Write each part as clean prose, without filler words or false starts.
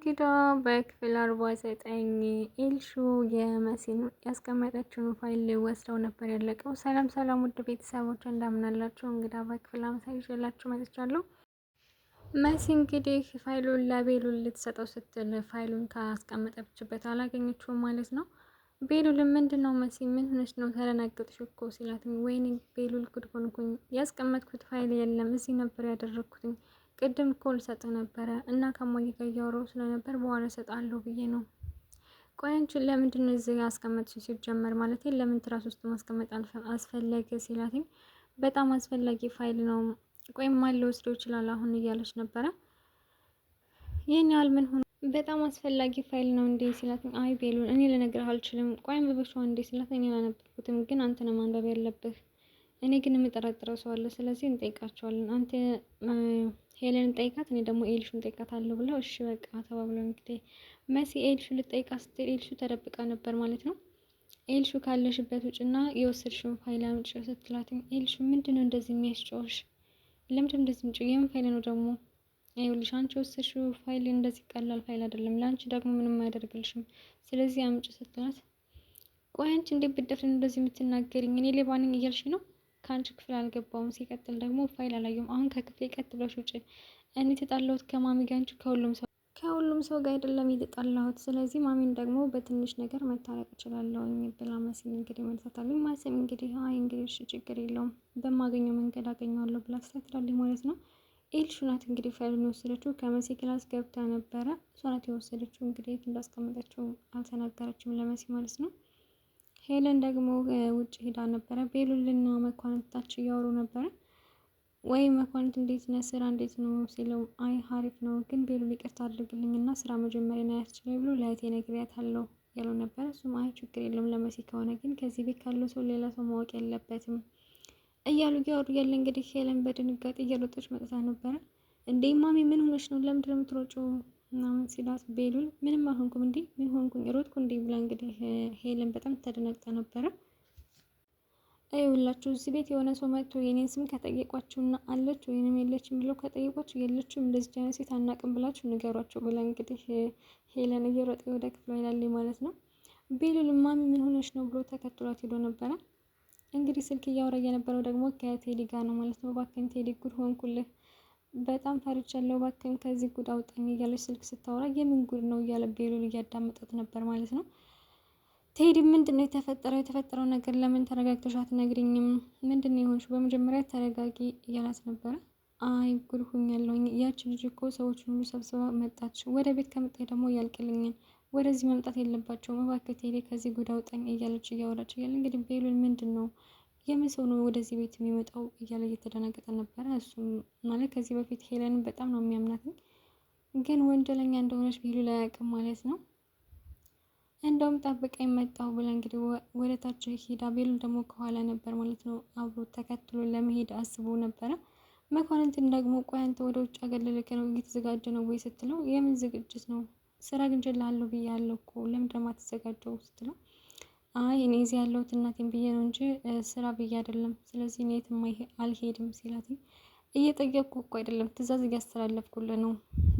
እንግዳ በክፍል 49 ኤልሹ የመሲን ያስቀመጠችውን ፋይል ወስደው ነበር ያለቀው። ሰላም ሰላም ውድ ቤተሰቦች እንደምናላችሁ። እንግዳ በክፍል 50 ይዤላችሁ መጥቻለሁ። መሲ እንግዲህ ፋይሉን ለቤሉል ልትሰጠው ስትል ፋይሉን ካስቀመጠችበት አላገኘችውም ማለት ነው። ቤሉል ምንድነው መሲ ምን ሆነሽ ነው ተደናገጥሽ እኮ ሲላት፣ ወይኔ ቤሉል ጉድ ሆንኩኝ፣ ያስቀመጥኩት ፋይል የለም እዚህ ነበር ያደረግኩትኝ፣ ቅድም እኮ ልሰጥህ ነበረ እና ከማዬ ጋር እያወራሁ ስለነበር በኋላ እሰጥሃለሁ ብዬ ነው። ቆይ አንቺ ለምንድን ነው እዚህ አስቀመጥሽ ሲጀመር ማለት ለምን ትራስ ውስጥ ማስቀመጥ አስፈለገ ሲላትኝ፣ በጣም አስፈላጊ ፋይል ነው፣ ቆይ ማን ሊወስደው ይችላል አሁን እያለች ነበረ። ይህን ያህል ምን ሆነ በጣም አስፈላጊ ፋይል ነው እንዴ ሲላትኝ፣ አይ ቤሉል እኔ ልነግርህ አልችልም፣ ቆይ አንብበሽው እንዴ ሲላትኝ፣ እኔ አላነበብኩትም ግን አንተ ነህ ማንበብ ያለብህ፣ እኔ ግን የምጠረጥረው ሰው አለ፣ ስለዚህ እንጠይቃቸዋለን፣ አንተ ሄለን ጠይቃት፣ እኔ ደግሞ ኤልሹን ጠይቃታለሁ ብለው እሺ በቃ ተባብለው እንግዲህ መሲ ኤልሹ ልጠይቃት ስትል ኤልሹ ተደብቃ ነበር ማለት ነው። ኤልሹ ካለሽበት ውጭና የወሰድሽውን ፋይል አምጪ ስትላትኝ፣ ኤልሹ ምንድነው እንደዚህ የሚያስጨውሽ? ለምንድነው እንደዚህ ምጪ? የምን ፋይል ነው ደግሞ? ይኸውልሽ አንቺ የወሰድሽው ፋይል እንደዚህ ቀላል ፋይል አይደለም፣ ለአንቺ ደግሞ ምንም አያደርግልሽም፣ ስለዚህ አምጪ ስትላት፣ ቆይ አንቺ እንዴት ብትደፍሪ እንደዚህ የምትናገሪኝ? እኔ ሌባ ነኝ እያልሽ ነው? ከአንቺ ክፍል አልገባውም፣ ሲቀጥል ደግሞ ፋይል አላየሁም፣ አሁን ከክፍሌ ቀጥ ብለሽ ውጭ። እኔ የተጣላሁት ከማሚ ጋር እንጂ ከሁሉም ሰው ጋር አይደለም የተጣላሁት፣ ስለዚህ ማሚን ደግሞ በትንሽ ነገር መታረቅ እችላለሁ ብላ መሲም እንግዲህ መልሳታለች። ማሲም እንግዲህ አይ እንግዲህ እሺ ችግር የለውም በማገኘው መንገድ አገኘዋለሁ ብላ ትላለች ማለት ነው። ኤልሹ ናት እንግዲህ ፋይሉን የወሰደችው ከመሲ ክላስ ገብታ ነበረ። እሷ ናት የወሰደችው እንግዲህ እንዳስቀመጠችው አልተናገረችም ለመሲ ማለት ነው። ሄለን ደግሞ ውጭ ሄዳ ነበረ። ቤሉልና መኳንንታቸው እያወሩ ነበረ። ወይ መኳንንት እንዴት ነህ ስራ እንዴት ነው ሲለው፣ አይ ሀሪፍ ነው ግን ቤሉል ይቅርታ አድርግልኝና ስራ መጀመሪያ ነው ያስችለኝ ብሎ ለእህቴ ነግሬያታለሁ ያለው ነበረ። እሱም አይ ችግር የለም ለመሲ ከሆነ ግን ከዚህ ቤት ካለው ሰው ሌላ ሰው ማወቅ የለበትም እያሉ እያወሩ ያለ እንግዲህ ሄለን በድንጋጤ እየሮጠች መጥታ ነበረ። እንዴ ማሚ ምን ሆነች ነው ለምንድን ነው የምትሮጪው ምናምን ሲላት፣ ቤሉል ምንም አልሆንኩም እንዴ ምን ሆንኩኝ ሮጥኩ እንዴ ብላ እንግዲህ ሄለን በጣም ተደነግጣ ነበረ። አይውላችሁ እዚህ ቤት የሆነ ሰው መጥቶ የኔን ስም ከጠየቋችሁና አለች ወይንም የለችም ብለው ከጠየቋችሁ የለችም እንደዚህ አይነት ሴት አናውቅም ብላችሁ ንገሯቸው ብላ እንግዲህ ሄለን እየሮጠ ወደ ክፍሏ ይላል ማለት ነው። ቤሉል ማሚ ምን ሆነች ነው ብሎ ተከትሏት ሄዶ ነበረ። እንግዲህ ስልክ እያወራ የነበረው ደግሞ ከቴዲ ጋር ነው ማለት ነው። እባክህን ቴዲ ጉድ ሆንኩልህ፣ በጣም ፈርቻለሁ፣ እባክህን ከዚህ ጉድ አውጣኝ እያለች ስልክ ስታወራ የምን ጉድ ነው እያለ ቤሉል እያዳመጣት ነበር ማለት ነው። ቴዲ ምንድን ነው የተፈጠረው? የተፈጠረው ነገር ለምን ተረጋግተሽ አትነግሪኝም? ምንድን ነው የሆንሽው? በመጀመሪያ ተረጋጊ እያላት ነበረ። አይ ጉድ ሆኛለሁኝ፣ ያቺ ልጅ እኮ ሰዎችን ሁሉ ሰብስባ መጣች፣ ወደ ቤት ከመጣች ደግሞ ያልቅልኛል፣ ወደዚህ መምጣት የለባቸውም፣ እባክህ ቴዲ ከዚህ ጉድ አውጣኝ እያለች እያወራች እያለ እንግዲህ ቤሉል ምንድን ነው የምን ሰው ነው ወደዚህ ቤት የሚመጣው እያለ እየተደናገጠ ነበረ። እሱም ማለት ከዚህ በፊት ሄለንን በጣም ነው የሚያምናት፣ ግን ወንጀለኛ እንደሆነች ቤሉል አያውቅም ማለት ነው። እንደውም ጠብቀኝ መጣሁ ብላ እንግዲህ ወደ ታች ሄዳ ቤሉል ደግሞ ከኋላ ነበር ማለት ነው። አብሮ ተከትሎ ለመሄድ አስቦ ነበረ። መኳንንትን ደግሞ ቆይ አንተ ወደ ውጭ ሀገር ልልክ ነው እየተዘጋጀ ነው ወይ ስትለው፣ የምን ዝግጅት ነው ስራ ግንጀላለሁ ብያለሁ እኮ ለምንድን ነው የማትዘጋጀው ስትለው፣ አይ እኔ እዚህ ያለሁት እናቴን ብዬ ነው እንጂ ስራ ብዬ አይደለም፣ ስለዚህ እኔ የትም አልሄድም ሲላት፣ እየጠየቅኩ እኮ አይደለም ትዕዛዝ እያስተላለፍኩልህ ነው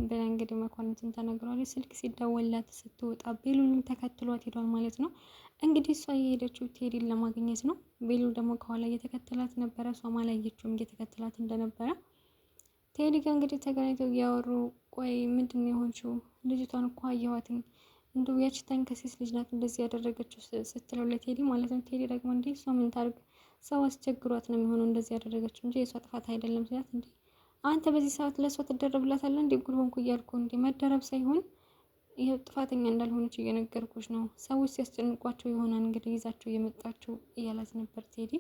ብላ እንግዲህ መኳንንትን ተናግሯለች። ስልክ ሲደወላት ስትወጣ ቤሉልም ተከትሏት ሄዷል ማለት ነው። እንግዲህ እሷ እየሄደችው ቴዲን ለማግኘት ነው። ቤሉል ደግሞ ከኋላ እየተከተላት ነበረ። እሷም አላየችውም እየተከተላት እንደነበረ። ቴዲ ጋር እንግዲህ ተገናኝተው እያወሩ፣ ቆይ ምንድን ነው የሆንሽው? ልጅቷን እኮ አየኋትኝ፣ እንደው ያቺ ተንከሴስ ልጅ ናት እንደዚህ ያደረገችው ስትለው ለቴዲ ማለት ነው። ቴዲ ደግሞ እንዴ እሷ ምን ታርግ፣ ሰው አስቸግሯት ነው የሚሆነው እንደዚህ ያደረገችው እንጂ የእሷ ጥፋት አይደለም ሲላት፣ እንዴ አንተ በዚህ ሰዓት ለእሷ ትደረብላታለህ እንዴ? ጉድ ሆንኩ እያልኩ እንዴ መደረብ ሳይሆን ይሄው ጥፋተኛ እንዳልሆነች እየነገርኩሽ ነው። ሰዎች ሲያስጨንቋቸው ይሆናል እንግዲህ ይዛቸው እየመጣቸው እያላት ነበር ቴዲ።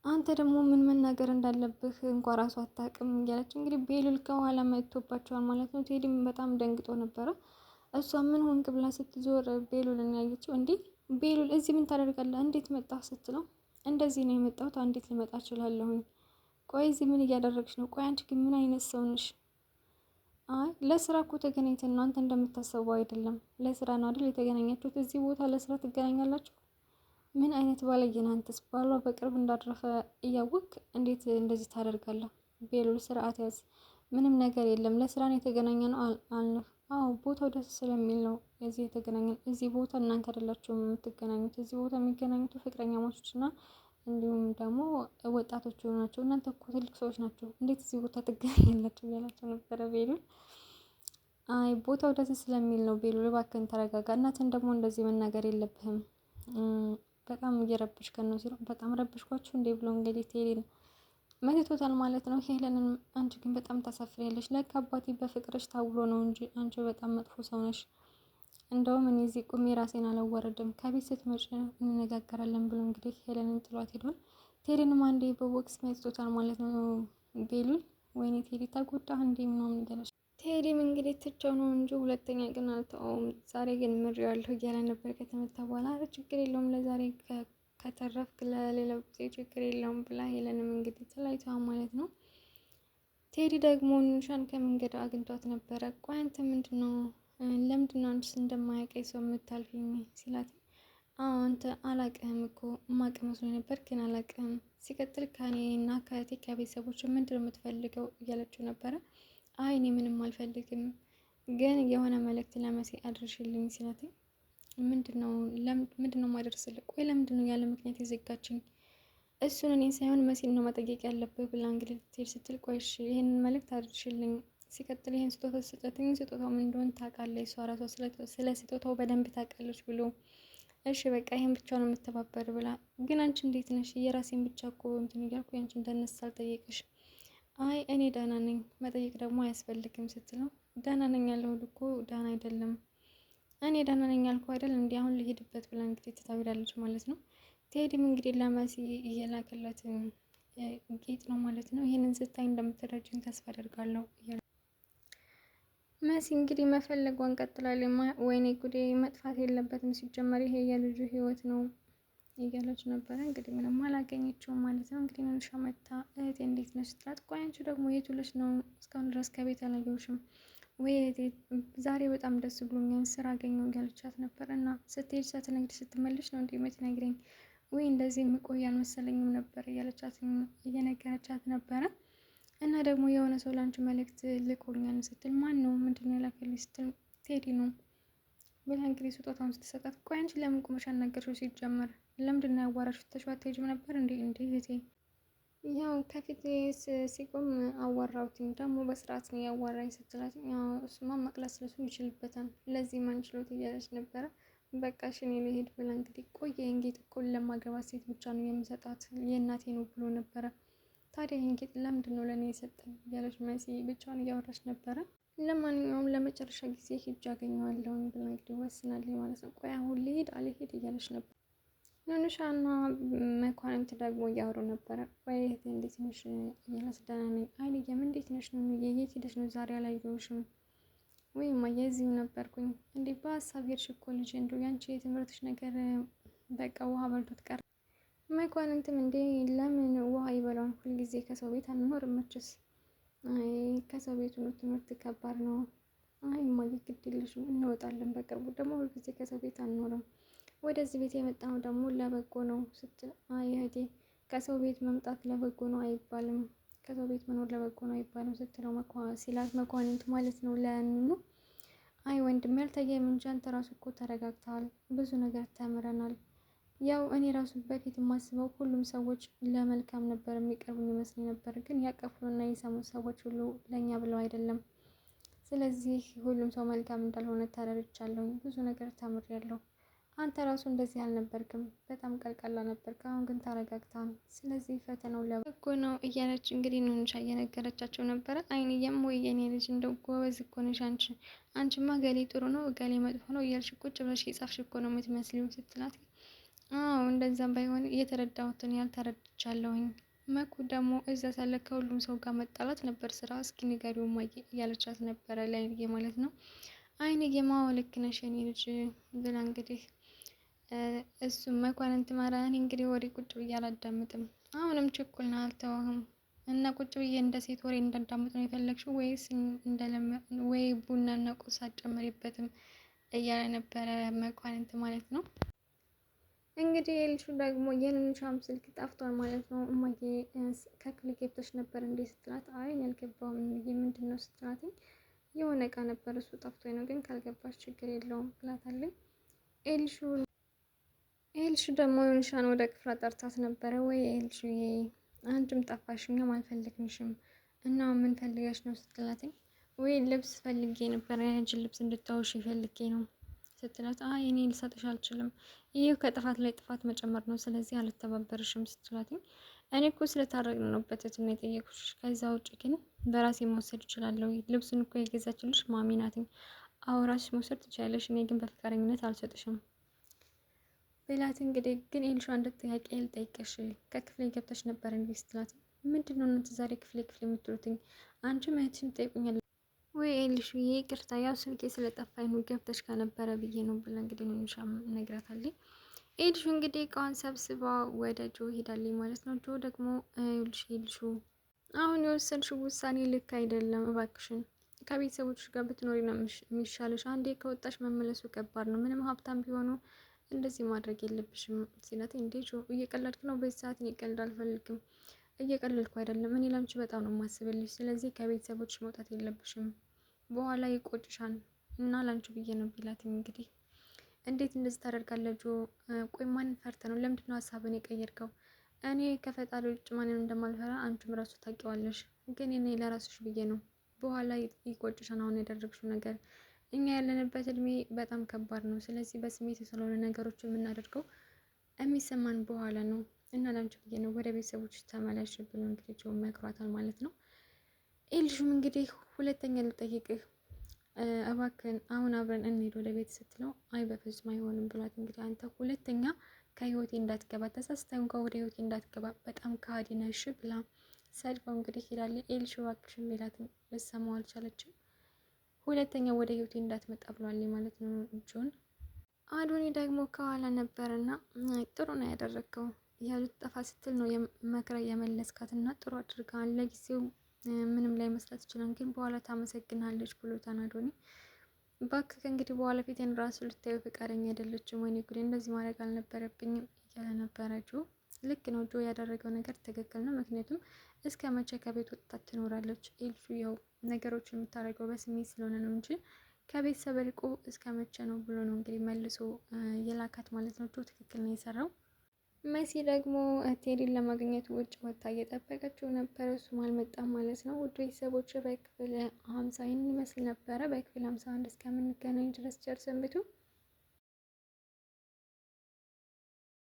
አንተ ደግሞ ምን መናገር እንዳለብህ እንኳን ራሱ አታውቅም እያለች እንግዲህ ቤሉል ከኋላ መጥቶባቸዋል ማለት ነው። ቴዲም በጣም ደንግጦ ነበረ። እሷ ምን ሆንክ ብላ ስትዞር ቤሉልን ያየችው። እንዴ ቤሉል እዚህ ምን ታደርጋለህ? እንዴት መጣህ ስትለው፣ እንደዚህ ነው የመጣሁት፣ እንዴት ልመጣ እችላለሁኝ? ቆይ እዚህ ምን እያደረግሽ ነው? ቆይ አንቺ ግን ምን አይነት ሰው ነሽ? አይ ለስራ እኮ ተገናኝተን ነው፣ አንተ እንደምታስበው አይደለም። ለስራ ነው አይደል የተገናኛችሁት? እዚህ ቦታ ለስራ ትገናኛላችሁ? ምን አይነት ባለጌ ነህ አንተስ? ባሏ በቅርብ እንዳረፈ እያወቅ እንዴት እንደዚህ ታደርጋለህ? ቤሉል ስርዓት ያዝ፣ ምንም ነገር የለም፣ ለስራ ነው የተገናኘ ነው አልነው። አዎ ቦታው ደስ ስለሚል ነው እዚህ የተገናኘን። እዚህ ቦታ እናንተ አይደላችሁም የምትገናኙት። እዚህ ቦታ የሚገናኙት ፍቅረኛሞች እና እንዲሁም ደግሞ ወጣቶች ናቸው። እናንተ እኮ ትልቅ ሰዎች ናቸው፣ እንዴት እዚህ ቦታ ትገናኛላችሁ እያላቸው ነበረ ቤሉል። አይ ቦታው ደስ ስለሚል ነው ቤሉል፣ እባክህን ተረጋጋ። እናትን ደግሞ እንደዚህ መናገር የለብህም በጣም እየረብሽከን ነው ሲሉ፣ በጣም ረብሽኳችሁ እንዴ ብሎ እንግዲህ ቴዲን መትቶታል ማለት ነው። ሄለንን አንቺ ግን በጣም ታሳፍሪያለሽ። ለካ አባቴ በፍቅርሽ ታውሎ ነው እንጂ አንቺ በጣም መጥፎ ሰው ነሽ። እንደውም እኔ እዚህ ቁሜ ራሴን አላዋረድም፣ ከቤት ስትመጪ እንነጋገራለን ብሎ እንግዲህ ሄለንን ጥሏት ሄዷል። ቴዲንም አንዴ በቦክስ መትቶታል ማለት ነው ቤሉል። ወይኔ ቴዲ ተጎዳህ እንዴ ምናምን እያለች ቴዲም እንግዲህ ትቸው ነው እንጂ ሁለተኛ ግን አልተውም። ዛሬ ግን ምሬዋለሁ እያለ ነበር ከተመታ በኋላ። አረ ችግር የለውም ለዛሬ ከተረፍክ ለሌላው ጊዜ ችግር የለውም ብላ ሄለንም እንግዲህ ተለያይተዋል ማለት ነው። ቴዲ ደግሞ ኑሻን ከመንገድ አግኝቷት ነበረ። ቆይ አንተ ምንድነው ለምንድነው አንቺስ እንደማያውቀኝ ሰው የምታልፊኝ ሲላት፣ አዎ አንተ አላቅህም እኮ ማቅ መስሎኝ ነበር ግን አላቅህም። ሲቀጥል ከኔ እና ከእቴ ከቤተሰቦች ምንድነው የምትፈልገው እያለችው ነበረ። አይ እኔ ምንም አልፈልግም ግን የሆነ መልእክት ለመሲ አድርሽልኝ ሲላት፣ ምንድነው ማደርስልህ? ቆይ ለምንድነው ያለ ምክንያት የዘጋችኝ? እሱን እኔ ሳይሆን መሲን ነው መጠየቅ ያለብህ ብላ እንግዲህ ልትሄድ ስትል፣ ቆይ እሺ ይሄንን መልእክት አድርሽልኝ፣ ሲቀጥል ይሄን ስጦታ ስጠትኝ፣ ስጦታው ምን እንደሆነ ታውቃለች፣ እሷ ራሷ ስለ ስጦታው በደንብ ታውቃለች ብሎ፣ እሺ በቃ ይሄን ብቻ ነው የምተባበር ብላ፣ ግን አንቺ እንዴት ነሽ? የራሴን ብቻ እኮ እንትን እያልኩ ያንቺ እንደነሳ አልጠየቅሽ። አይ እኔ ደህና ነኝ መጠየቅ ደግሞ አያስፈልግም ስትለው፣ ደህና ነኝ ያለሁት እኮ ደህና አይደለም እኔ ደህና ነኝ ያልኩ አይደል እንዲ አሁን ልሄድበት ብላ እንግዲህ ትታዊዳለች ማለት ነው። ቴዲም እንግዲህ ለመሲ እየላከላት ጌጥ ነው ማለት ነው። ይህንን ስታይ እንደምትረጅኝ ተስፋ አደርጋለሁ እያለ መሲ እንግዲህ መፈለጓን ቀጥላለች። ወይኔ ጉዴ መጥፋት የለበትም ሲጀመር ይሄ የልጁ ህይወት ነው እያለች ነበረ። እንግዲህ ምንም አላገኘችውም ማለት ነው። እንግዲህ መንሻ መታ እህቴ እንዴት ነሽ ስትላት፣ ቆይ አንቺ ደግሞ የት ውለሽ ነው እስካሁን ድረስ ከቤት አላየሁሽም ወይ እህቴ ዛሬ በጣም ደስ ብሎኛል ስራ አገኘሁ እያለቻት ነበር። እና ስትሄድ ሳትነግሪ ስትመልሽ ነው እንዴ የምትነግሪኝ? ወይ እንደዚህ የምቆይ አልመሰለኝም ነበር እያለቻት እየነገረቻት ነበረ። እና ደግሞ የሆነ ሰው ላንቺ መልእክት ልኮኛል ስትል፣ ማን ነው ምንድነው የላከልኝ ስትል፣ ቴዲ ነው ብላ እንግዲህ ስጦታውን ስትሰጣት፣ ቆይ አንቺ ለምን ቁመሽ አናገርሽው? ሲጀመር ለምንድነው ያዋራሽው? ትተሽው አትሄጂም ነበር እንዴ? እህቴ ያው ከፊት ሲቆም አዋራሁትኝ ደግሞ በስርዓት ነው ያዋራኝ ስትላት፣ እሱማ መቅለስ ስለሱ ይችልበታል ለዚህ ማን ችሎት እያለች ነበረ። በቃ እኔ ልሄድ ብላ እንግዲህ፣ ቆየ እንጌጥ እኮ ለማገባት ሴት ብቻ ነው የምሰጣት የእናቴ ነው ብሎ ነበረ። ታዲያ እንጌጥ ለምንድን ነው ለእኔ የሰጠኝ እያለች መሲ ብቻዋን እያወራች ነበረ። ለማንኛውም ለመጨረሻ ጊዜ ሂጅ አገኘዋለሁኝ ብላ እንግዲህ ወስናለች ማለት ነው። ቆይ አሁን ልሄድ አልሄድ እያለች ነበር። ኑኑሻና መኳንንት ደግሞ እያወሩ ነበረ። ወይ እህቴ እንዴት ነሽ እያለች፣ ደህና ነኝ። አይንዬም እንዴት ነሽ ነው የት ሄደሽ ነው ዛሬ አላየሁሽም? ወይማ የዚሁ ነበርኩኝ እንዴ በሀሳብ ሄድሽ እኮ ልጅ፣ እንደው ያንቺ የትምህርትሽ ነገር በቃ ውሃ በልቶት ቀረ። መኳንንትም እንዴ ለምን ውሃ ይበላውን? ሁልጊዜ ከሰው ቤት አንኖርም መችስ። አይ ከሰው ቤት ነው ትምህርት ከባድ ነው። አይ እማዬ ግድ የለሽም እንወጣለን በቅርቡ፣ ደግሞ ሁልጊዜ ከሰው ቤት አንኖርም። ወደዚህ ቤት የመጣነው ደግሞ ለበጎ ነው ስትል፣ አይ እህቴ ከሰው ቤት መምጣት ለበጎ ነው አይባልም፣ ከሰው ቤት መኖር ለበጎ ነው አይባልም ስትለው ሲላት መኳንንት ማለት ነው ለኑኑ፣ አይ ወንድም ያልታየም እንጂ አንተ ራሱ እኮ ተረጋግተሃል፣ ብዙ ነገር ተምረናል። ያው እኔ ራሱ በፊት የማስበው ሁሉም ሰዎች ለመልካም ነበር የሚቀርቡኝ ይመስለኝ ነበር፣ ግን ያቀፉና የሰሙት ሰዎች ሁሉ ለእኛ ብለው አይደለም። ስለዚህ ሁሉም ሰው መልካም እንዳልሆነ ተረድቻለሁ፣ ብዙ ነገር ተምሬያለሁ። አንተ ራሱ እንደዚህ አልነበርክም፣ በጣም ቀልቀላ ነበርክ፣ አሁን ግን ተረጋግተሃል። ስለዚህ ፈተናው ለበጎ ነው እያለች እንግዲህ ኑንሻ እየነገረቻቸው ነበረ። አይንዬም ወይ የኔ ልጅ እንደው ጎበዝ እኮ ነሽ አንቺማ ገሌ ጥሩ ነው ገሌ መጥፎ ነው እያልሽ ቁጭ ብለሽ የጻፍሽ እኮ ነው የምትመስሊው ስትላት፣ አዎ እንደዛም ባይሆን እየተረዳሁትን ያልተረድቻለሁኝ። መኩ ደግሞ እዛ ሳለ ከሁሉም ሰው ጋር መጣላት ነበር ስራ፣ እስኪ ንገሪው እማዬ እያለቻት ነበረ ለአይንዬ ማለት ነው። አይንዬማ ልክ ነሽ የኔ ልጅ ብላ እንግዲህ እሱም መኳንንት ማራን እንግዲህ ወሬ ቁጭ ብዬ አላዳምጥም፣ አሁንም ችኩልና አልተወህም እና ቁጭ ብዬ እንደ ሴት ወሬ እንዳዳምጥ ነው የፈለግሽው ወይስ ወይ ቡናና ቁርስ አትጨምሪበትም እያለ ነበረ መኳንንት ማለት ነው። እንግዲህ የልጁ ደግሞ የኑኑሻም ስልክ ጠፍቷል ማለት ነው። እማዬ ከክፍል ገብተሽ ነበር እንዴ ስትላት፣ አይ ያልገባውም ምንድን ነው ስትላት፣ የሆነ እቃ ነበር እሱ ጠፍቶኝ ነው፣ ግን ካልገባች ችግር የለውም ብላታለች። ኤልሹ ደግሞ ዮንሻን ወደ ክፍሏ ጠርታት ነበረ። ወይ ኤልሹዬ አንቺም ጠፋሽ፣ እኛም አልፈለግንሽም እና ምን ፈልገሽ ነው ስትላትኝ፣ ወይ ልብስ ፈልጌ ነበረ ያንቺን ልብስ እንድታወሽ ፈልጌ ነው ስትላት፣ አይ እኔ ልሰጥሽ አልችልም፣ ይህ ከጥፋት ላይ ጥፋት መጨመር ነው፣ ስለዚህ አልተባበርሽም ስትላትኝ፣ እኔ እኮ ስለታረቅን ነው በትህትና የጠየኩሽ፣ ከዛ ውጭ ግን በራሴ መውሰድ እችላለሁ። ልብሱን እኮ የገዛችልሽ ማሚ ናትኝ። አዎ ራስሽ መውሰድ ትችላለሽ፣ እኔ ግን በፈቃደኝነት አልሰጥሽም ብላት። እንግዲህ ግን ኤልሹ አንድ ጥያቄ ልጠይቅሽ፣ ከክፍሌ ገብተሽ ነበር እንዴ ስትላት፣ ምንድን ነው እናንተ ዛሬ ክፍሌ የምትሉትኝ? አንቺም እህትሽን ትጠይቁኛል ወይ ኤልሹዬ? ይቅርታ ያው ስልኬ ስለጠፋኝ ነው፣ ገብተሽ ከነበረ ብዬ ነው ብላ እንግዲህ ኤልሹ ነግራታለች። ኤልሹ እንግዲህ እቃዋን ሰብስባ ወደ ጆ ሄዳለች ማለት ነው። ጆ ደግሞ ኤልሹ አሁን የወሰንሽው ውሳኔ ልክ አይደለም፣ እባክሽን ከቤተሰቦች ጋር ብትኖሪ ነው የሚሻለሽ። አንዴ ከወጣሽ መመለሱ ከባድ ነው። ምንም ሀብታም ቢሆኑ እንደዚህ ማድረግ የለብሽም ሲላት፣ እንዴ ጆ እየቀለድክ ነው? በዚህ ሰዓት እኔ ቀልድ አልፈልግም። እየቀለድኩ አይደለም፣ እኔ ላንቺ በጣም ነው የማስብልሽ። ስለዚህ ከቤተሰቦች መውጣት የለብሽም፣ በኋላ ይቆጭሻል እና ላንቺ ብዬ ነው ቢላት፣ እንግዲህ እንዴት እንደዚህ ታደርጋለህ ጆ? ቆይ ማን ፈርተ ነው? ለምንድነው ሀሳብን የቀየርከው? እኔ ከፈጣሪ ውጭ ማንን እንደማልፈራ አንቺም ራሱ ታውቂዋለሽ። ግን እኔ ለራስሽ ብዬ ነው፣ በኋላ ይቆጭሻል አሁን ያደረግሽው ነገር። እኛ ያለንበት እድሜ በጣም ከባድ ነው። ስለዚህ በስሜት ስለሆነ ነገሮች የምናደርገው የሚሰማን በኋላ ነው እና ላንቺ ብዬ ነው፣ ወደ ቤተሰቦች ተመላሽ ብሎ እንግዲህ ጆ መክሯታል ማለት ነው። ኤልሹም እንግዲህ ሁለተኛ ልጠይቅህ እባክህን አሁን አብረን እንሂድ ወደ ቤት ስትለው፣ አይ በፍጹም አይሆንም ብሏት፣ እንግዲህ አንተ ሁለተኛ ከህይወቴ እንዳትገባ፣ ተሳስተህ እንኳ ወደ ህይወቴ እንዳትገባ፣ በጣም ከሃዲ ነሽ ብላ ሰድባው እንግዲህ ሄዳለች። ኤልሹ እባክሽን ሌላትን ልትሰማው አልቻለችም። ሁለተኛ ወደ ህይወቴ እንዳትመጣ ብሏል ማለት ነው ጆን። አዶኒ ደግሞ ከኋላ ነበርና ጥሩ ነው ያደረግከው፣ ያሉት ጠፋ ስትል ነው መክረ የመለስካት እና ጥሩ አድርገሃል። ለጊዜው ምንም ላይ መስራት ይችላል፣ ግን በኋላ ታመሰግናለች ብሎታል አዶኒ። እባክህ ከእንግዲህ በኋላ ፊቴን ራሱ ልታዩ ፈቃደኛ አይደለችም። ወይኔ ጉዴ እንደዚህ ማድረግ አልነበረብኝም እያለ ነበረ ጆ። ልክ ነው ጆ ያደረገው ነገር ትክክል ነው። ምክንያቱም እስከ መቼ ከቤት ወጣት ትኖራለች? ኤልሹ ያው ነገሮችን የምታደርገው በስሜት ስለሆነ ነው እንጂ ከቤተሰብ ርቆ እስከ መቼ ነው ብሎ ነው እንግዲህ መልሶ የላካት ማለት ነው። ጆ ትክክል ነው የሰራው። መሲ ደግሞ ቴዲን ለማግኘት ውጭ ወጣ እየጠበቀችው ነበረ፣ እሱም አልመጣም ማለት ነው። ውድ ቤተሰቦች በክፍል 50 ይህን ይመስል ነበረ። በክፍል 51 እስከምንገናኝ ድረስ ቸር ሰንብቱ።